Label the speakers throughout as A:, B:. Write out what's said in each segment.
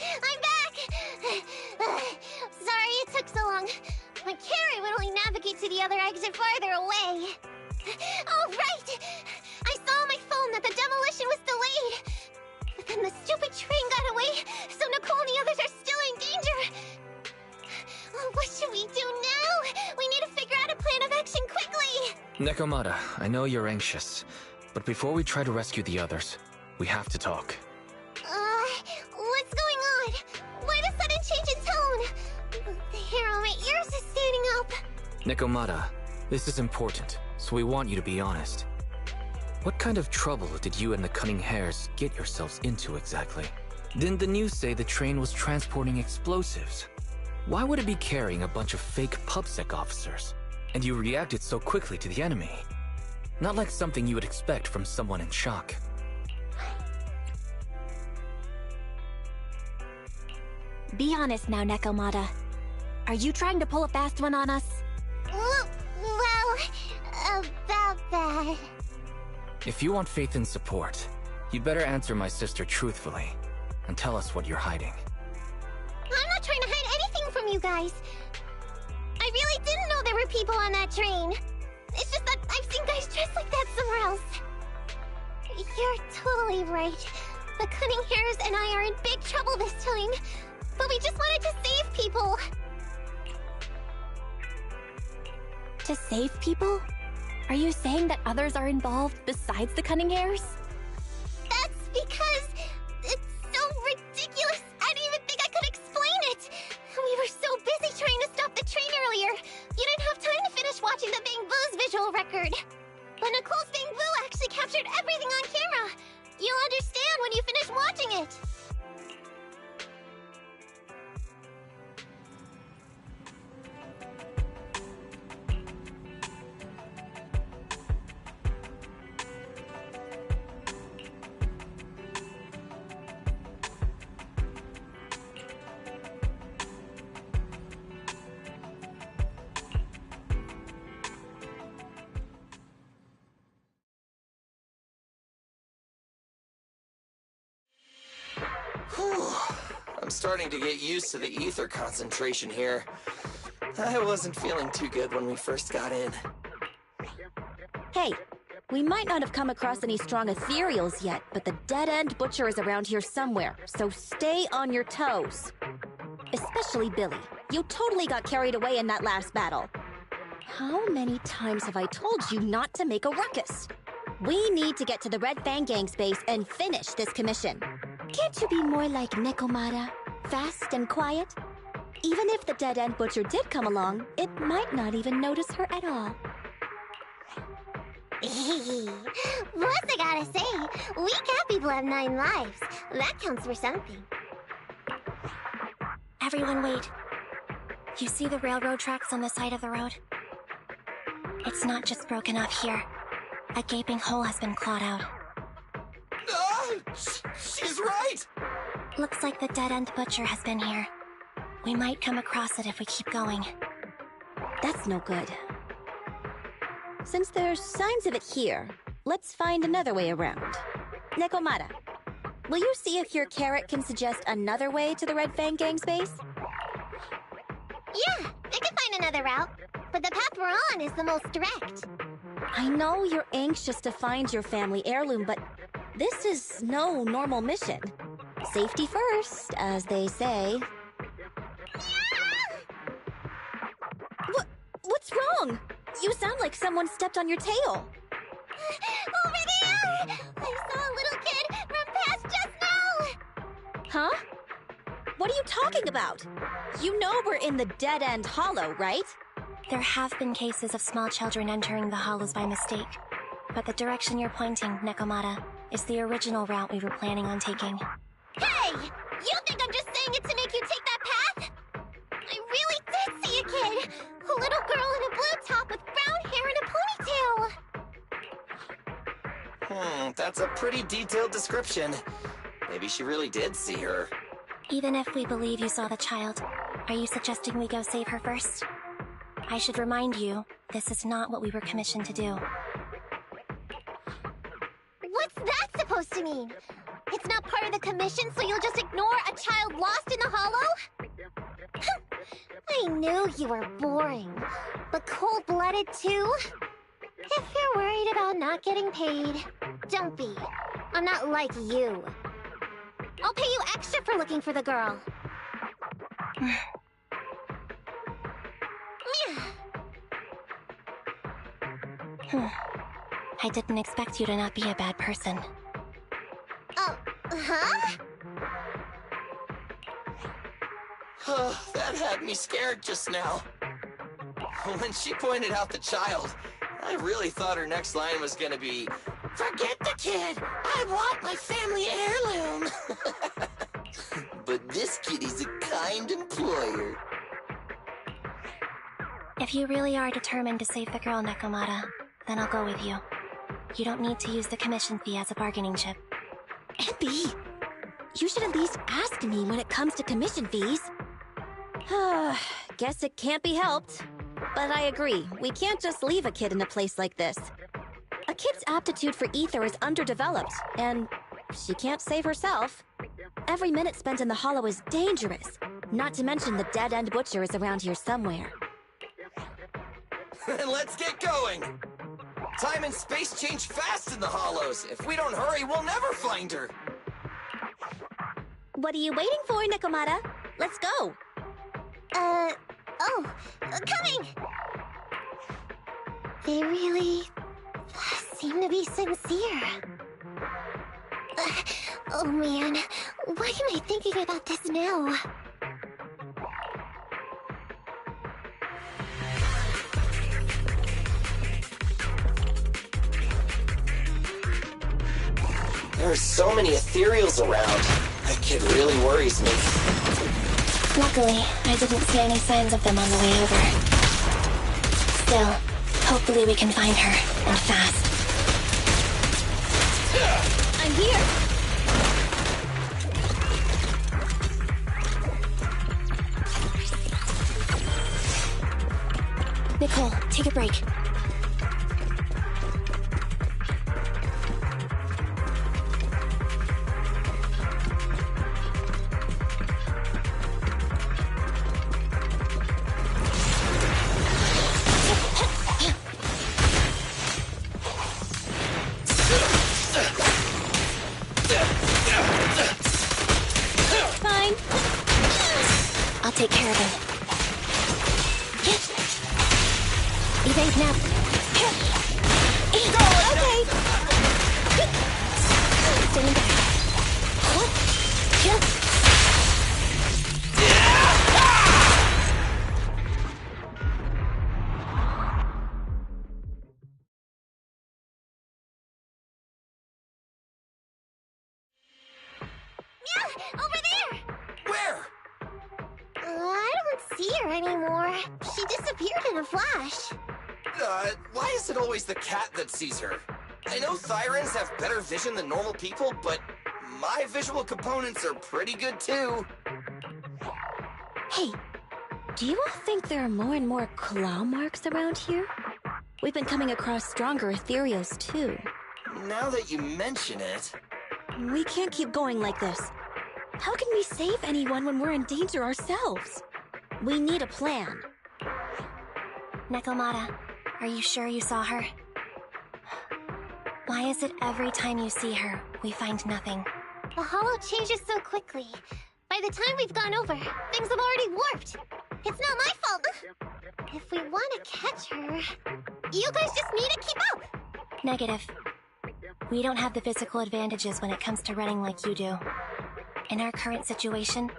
A: I'm back! Sorry it took so long. My carrot would only navigate to the other exit farther away. Oh, right! I saw on my phone that the demolition was delayed. But then the stupid train got away, so Nicole and the others are still in danger. Oh, what should we do now? We need to figure out a plan of action quickly!
B: Nekomata, I know you're anxious, but before we try to rescue the others, we have to talk.
A: What's going on? Why the sudden change in tone? The hair on my ears is standing up.
B: Nekomata, this is important, so we want you to be honest. What kind of trouble did you and the Cunning Hares get yourselves into exactly? Didn't the news say the train was transporting explosives? Why would it be carrying a bunch of fake PubSec officers? And you reacted so quickly to the enemy. Not like something you would expect from someone in shock.
C: Be honest now, Nekomata. Are you trying to pull a fast one on us?
A: Well, about that.
B: If you want faith and support, you'd better answer my sister truthfully, and tell us what you're hiding.
A: I'm not trying to hide anything from you guys. I really didn't know there were people on that train. It's just that I've seen guys dressed like that somewhere else. You're totally right. The Cunning Hares and I are in big trouble this time. But we just wanted to save people.
C: To save people? Are you saying that others are involved besides the Cunning Hares?
A: That's because it's so ridiculous. I didn't even think I could explain it. We were so busy trying to stop the train earlier. You didn't have time to finish watching the Bangbu's visual record. But Nicole's Bangbu actually captured everything on camera. You'll understand when you finish watching it.
D: I'm starting to get used to the ether concentration here. I wasn't feeling too good when we first got in.
C: Hey, we might not have come across any strong ethereals yet, but the dead-end butcher is around here somewhere, so stay on your toes. Especially Billy. You totally got carried away in that last battle. How many times have I told you not to make a ruckus? We need to get to the Red Fang Gang's base and finish this commission. Can't you be more like Nekomata? Fast and quiet? Even if the dead-end butcher did come along, it might not even notice her at all.
A: Plus, I gotta say, we cat people have 9 lives. That counts for something.
E: Everyone wait. You see the railroad tracks on the side of the road? It's not just broken off here. A gaping hole has been clawed out.
D: She's right!
E: Looks like the dead-end butcher has been here. We might come across it if we keep going.
C: That's no good. Since there's signs of it here, let's find another way around. Nekomata, will you see if your carrot can suggest another way to the Red Fang Gang's base?
A: Yeah, I can find another route. But the path we're on is the most direct.
C: I know you're anxious to find your family heirloom, but this is no normal mission. Safety first, as they say. What's wrong? You sound like someone stepped on your tail.
A: Over there! I saw a little kid run past just now!
C: Huh? What are you talking about? You know we're in the dead-end hollow, right?
E: There have been cases of small children entering the hollows by mistake. But the direction you're pointing, Nekomata, is the original route we were planning on taking.
A: Hey! You think I'm just saying it to make you take that path? I really did see a kid! A little girl in a blue top with brown hair and a ponytail!
D: That's a pretty detailed description. Maybe she really did see her.
E: Even if we believe you saw the child, are you suggesting we go save her first? I should remind you, this is not what we were commissioned to do.
A: What's that supposed to mean? It's not part of the commission, so you'll just ignore a child lost in the hollow? I knew you were boring, but cold-blooded too? If you're worried about not getting paid, don't be. I'm not like you. I'll pay you extra for looking for the girl.
E: I didn't expect you to not be a bad person.
A: Huh?
D: That had me scared just now. When she pointed out the child, I really thought her next line was gonna be, "Forget the kid! I want my family heirloom!" But this kitty's a kind employer.
E: If you really are determined to save the girl, Nekomata, then I'll go with you. You don't need to use the commission fee as a bargaining chip.
C: Abby, you should at least ask me when it comes to commission fees. Guess it can't be helped. But I agree, we can't just leave a kid in a place like this. A kid's aptitude for ether is underdeveloped, and she can't save herself. Every minute spent in the hollow is dangerous, not to mention the dead-end butcher is around here somewhere.
D: Let's get going! Time and space change fast in the hollows. If we don't hurry, we'll never find her.
C: What are you waiting for, Nekomata? Let's go!
A: Coming! They really seem to be sincere. Oh man, why am I thinking about this now?
D: There are so many ethereals around. That kid really worries me.
E: Luckily, I didn't see any signs of them on the way over. Still, hopefully we can find her, and fast.
C: I'm here!
E: Nicole, take a break.
C: Fine.
E: I'll take care of him.
C: Evade now. Okay.
E: Standing back.
A: Over there!
D: Where?
A: I don't see her anymore. She disappeared in a flash.
D: Why is it always the cat that sees her? I know Thyrans have better vision than normal people, but my visual components are pretty good too.
C: Hey, do you all think there are more and more claw marks around here? We've been coming across stronger ethereals too.
D: Now that you mention it...
C: We can't keep going like this. How can we save anyone when we're in danger ourselves? We need a plan.
E: Nekomata, are you sure you saw her? Why is it every time you see her, we find nothing?
A: The hollow changes so quickly. By the time we've gone over, things have already warped. It's not my fault. If we want to catch her, you guys just need to keep up.
E: Negative. We don't have the physical advantages when it comes to running like you do. In our current situation,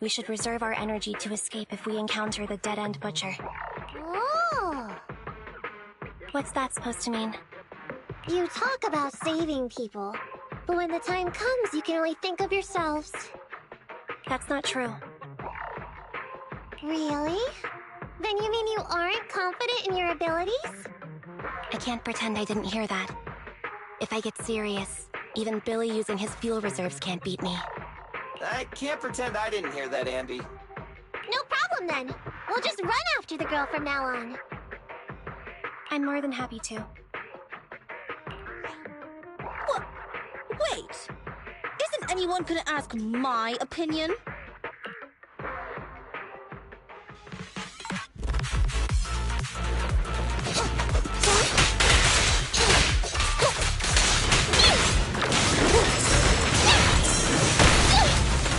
E: we should reserve our energy to escape if we encounter the dead-end butcher.
A: Oh!
E: What's that supposed to mean?
A: You talk about saving people, but when the time comes, you can only think of yourselves.
E: That's not true.
A: Really? Then you mean you aren't confident in your abilities?
E: I can't pretend I didn't hear that. If I get serious, even Billy using his fuel reserves can't beat me.
D: I can't pretend I didn't hear that, Ambi.
A: No problem then. We'll just run after the girl from now on.
E: I'm more than happy to.
C: Wait! Isn't anyone could ask my opinion?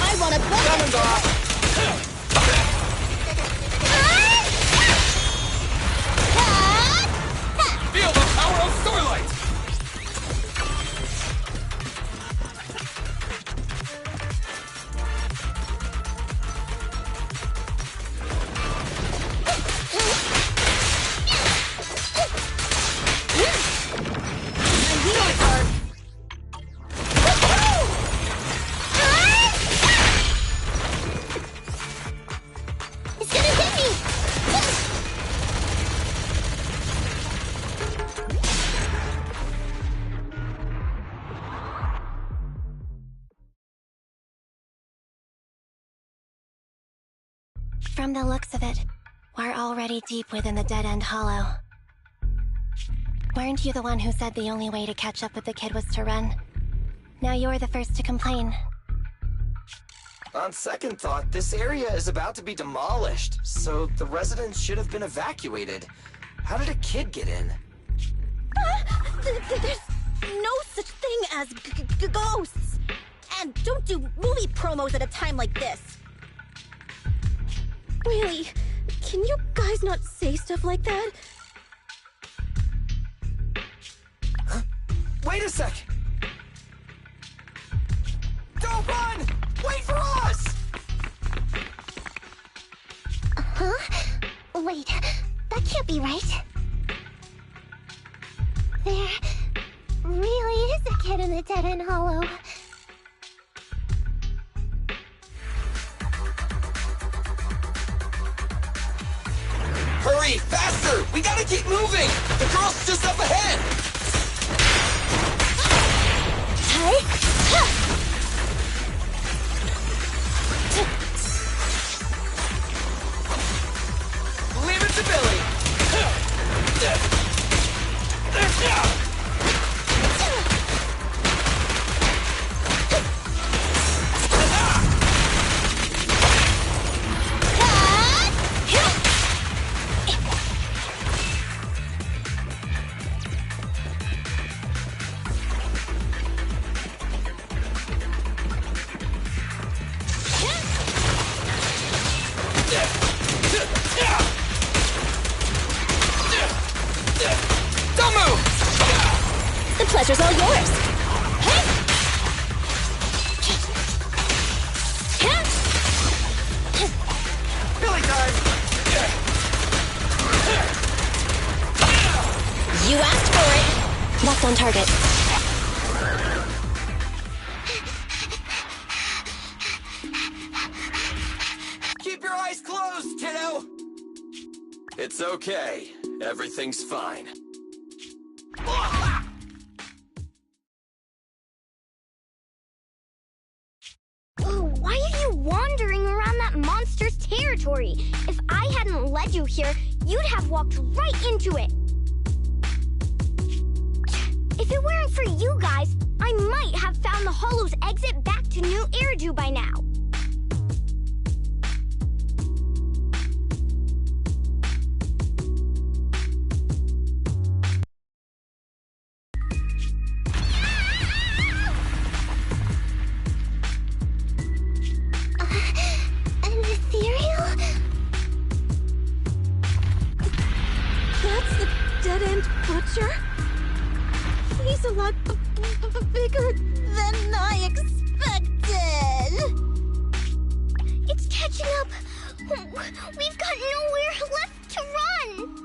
C: I want to
F: Feel the power of Starlight!
A: It's gonna hit me!
E: From the looks of it, we're already deep within the dead-end hollow. Weren't you the one who said the only way to catch up with the kid was to run? Now you're the first to complain.
D: On second thought, this area is about to be demolished, so the residents should have been evacuated. How did a kid get in?
C: There's no such thing as ghosts! And don't do movie promos at a time like this! Really? Can you guys not say stuff like that?
D: Huh? Wait a sec! Don't run! Wait for us!
A: Huh? Wait, that can't be right. There really is a kid in the dead-end hollow.
D: Hurry, faster! We gotta keep moving! The girl's just up ahead! Leave it to Billy! Don't move!
C: The pleasure's all yours!
D: Billy time!
C: You asked for it!
E: That's on target.
D: Keep your eyes closed, kiddo! It's okay. Everything's fine.
A: Why are you wandering around that monster's territory? If I hadn't led you here, you'd have walked right into it. If it weren't for you guys, I might have found the Hollow's exit back to New Eridu by now. An ethereal?
C: That's the dead-end butcher? He's a lot bigger than I expected!
A: It's catching up! We've got nowhere left to run!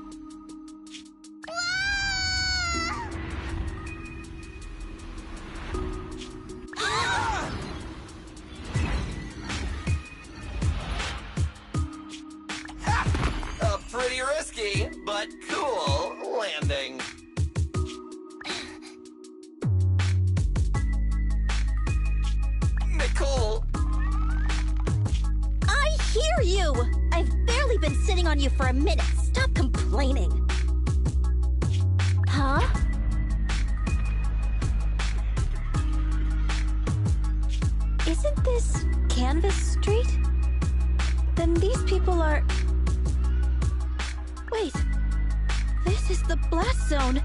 D: Pretty risky, but cool landing. Nicole!
C: I hear you! I've barely been sitting on you for a minute. Stop complaining. Huh? Isn't this Canvas Street? Then these people are... Wait. This is the blast zone.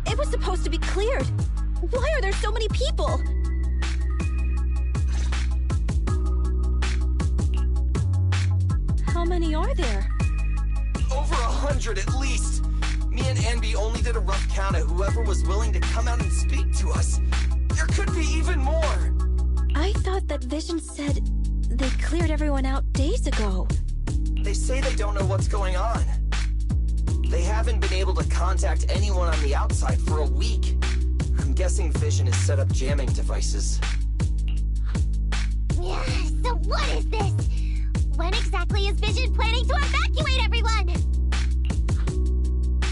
C: It was supposed to be cleared. Why are there so many people? How many are there?
D: Over 100 at least. Me and Anby only did a rough count of whoever was willing to come out and speak to us. There could be even more.
C: I thought that Vision said they cleared everyone out days ago.
D: They say they don't know what's going on. They haven't been able to contact anyone on the outside for a week. I'm guessing Vision has set up jamming devices.
A: Yeah, so what is this? When exactly is Vision planning to evacuate everyone?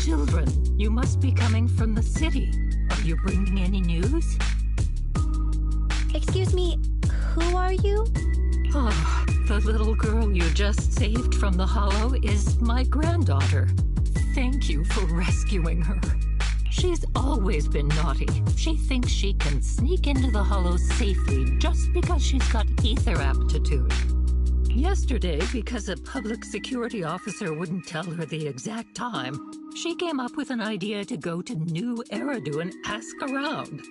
G: Children, you must be coming from the city. Are you bringing any news?
C: Excuse me, who are you?
G: Oh, the little girl you just saved from the Hollow is my granddaughter. Thank you for rescuing her. She's always been naughty. She thinks she can sneak into the Hollow safely just because she's got ether aptitude. Yesterday, because a public security officer wouldn't tell her the exact time, she came up with an idea to go to New Eridu and ask around.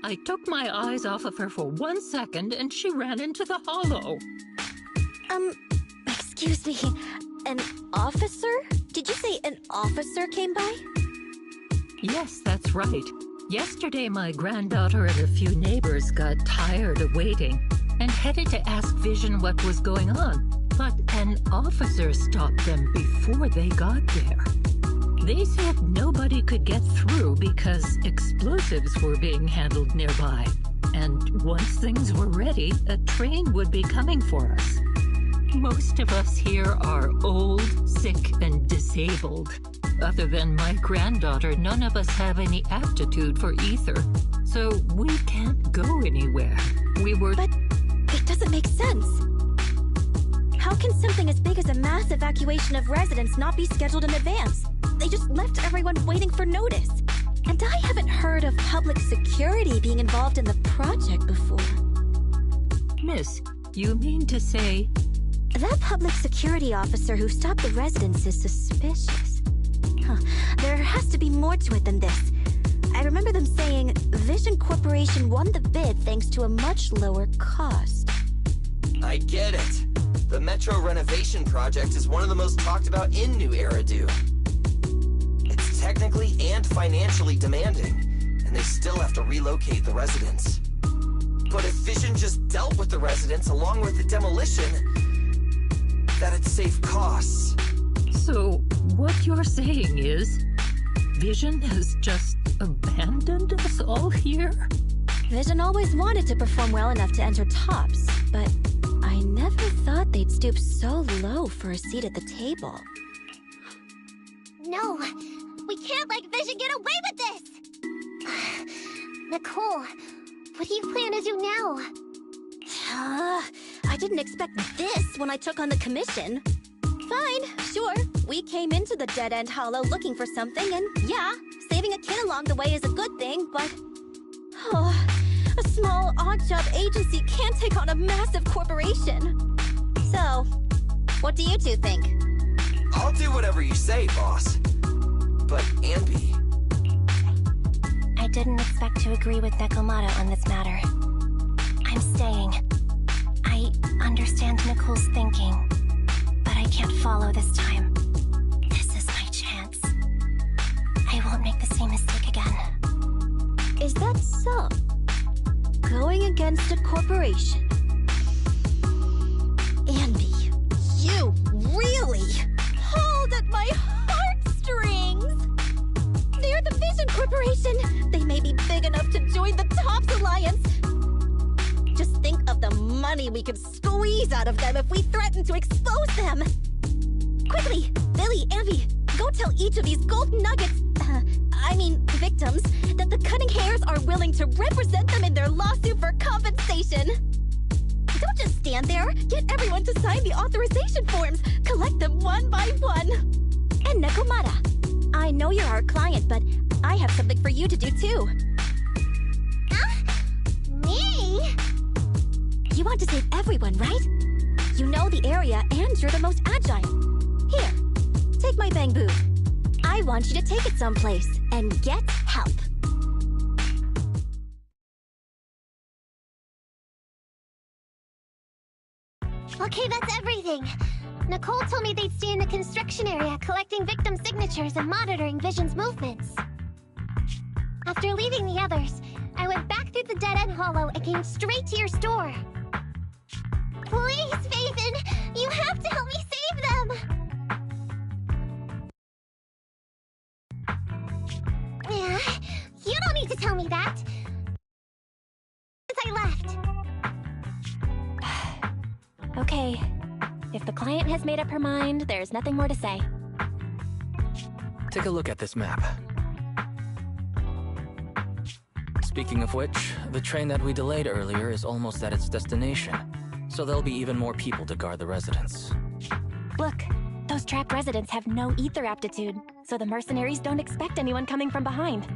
G: I took my eyes off of her for 1 second and she ran into the Hollow.
C: Excuse me, an officer? Did you say an officer came by?
G: Yes, that's right. Yesterday, my granddaughter and a few neighbors got tired of waiting and headed to ask Vision what was going on. But an officer stopped them before they got there. They said nobody could get through because explosives were being handled nearby. And once things were ready, a train would be coming for us. Most of us here are old, sick, and disabled. Other than my granddaughter, none of us have any aptitude for ether. So we can't go anywhere. But
C: it doesn't make sense. How can something as big as a mass evacuation of residents not be scheduled in advance? They just left everyone waiting for notice. And I haven't heard of public security being involved in the project before.
G: Miss, you mean to say...
C: That public security officer who stopped the residents is suspicious. There has to be more to it than this. I remember them saying Vision Corporation won the bid thanks to a much lower cost.
D: I get it. The Metro renovation project is one of the most talked about in New Eridu. It's technically and financially demanding, and they still have to relocate the residents. But if Vision just dealt with the residents along with the demolition, that'd save costs.
G: So, what you're saying is, Vision has just abandoned us all here?
C: Vision always wanted to perform well enough to enter tops, but I never thought they'd stoop so low for a seat at the table.
A: No, we can't let Vision get away with this! Nicole, what do you plan to do now?
C: I didn't expect this when I took on the commission. Fine, sure. We came into the dead-end hollow looking for something, and yeah, saving a kid along the way is a good thing, but... a small, odd-job agency can't take on a massive corporation. So, what do you two think?
D: I'll do whatever you say, boss. But, Anby...
E: I didn't expect to agree with Nekomata on this matter. I'm staying. I understand Nicole's thinking, but I can't follow this time. This is my chance. I won't make the same mistake again.
C: Is that so? Going against a corporation? Anby, you really pulled at my heartstrings! They're the Vision Corporation! They may be big enough to join the Tops Alliance! Just think of the money we could squeeze out of them if we threaten to expose them! Quickly, Billy, Anby, go tell each of these gold nuggets, victims, that the Cutting Hairs are willing to represent them in their lawsuit for compensation! Don't just stand there! Get everyone to sign the authorization forms! Collect them one by one! And Nekomata, I know you're our client, but I have something for you to do too.
A: Me?
C: You want to save everyone, right? You know the area and you're the most agile. Here, take my bamboo. I want you to take it someplace and get help.
A: Okay, that's everything. Nicole told me they'd stay in the construction area, collecting victim signatures and monitoring Vision's movements. After leaving the others, I went back through the dead-end hollow and came straight to your store. Please, Faithin, you have to help me save them! Yeah, you don't need to tell me that. Since I left.
E: Okay. If the client has made up her mind, there's nothing more to say.
B: Take a look at this map. Speaking of which, the train that we delayed earlier is almost at its destination, so there'll be even more people to guard the residents.
E: Look, those trapped residents have no ether aptitude, so the mercenaries don't expect anyone coming from behind.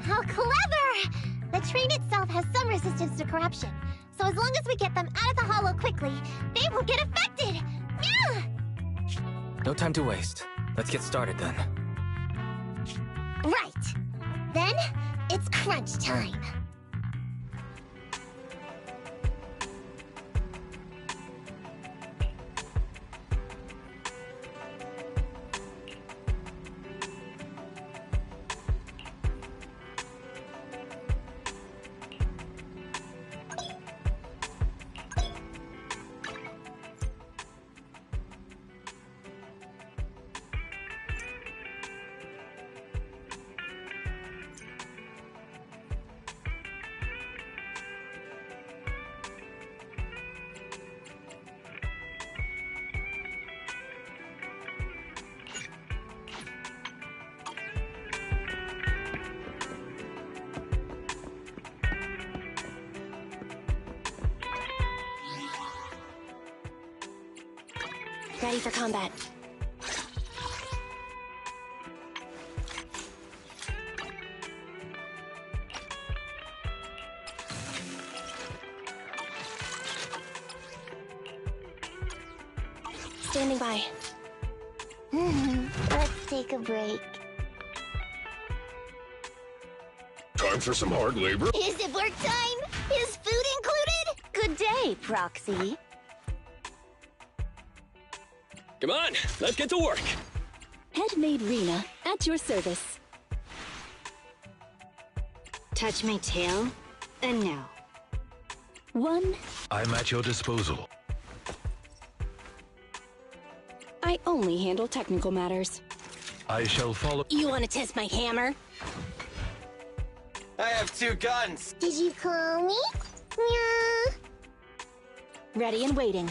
A: How clever! The train itself has some resistance to corruption, so as long as we get them out of the hollow quickly, they won't get affected! Yeah!
B: No time to waste. Let's get started then.
A: Right. Then, it's crunch time.
E: Ready for combat. Standing by.
A: Let's take a break.
F: Time for some hard labor?
A: Is it work time? Is food included?
C: Good day, Proxy.
F: Come on, let's get to work.
C: Headmaid Rena, at your service.
H: Touch my tail, and now.
C: One,
F: I'm at your disposal.
C: I only handle technical matters.
F: I shall follow.
H: You want to test my hammer?
D: I have 2 guns.
A: Did you call me? Yeah.
C: Ready and waiting.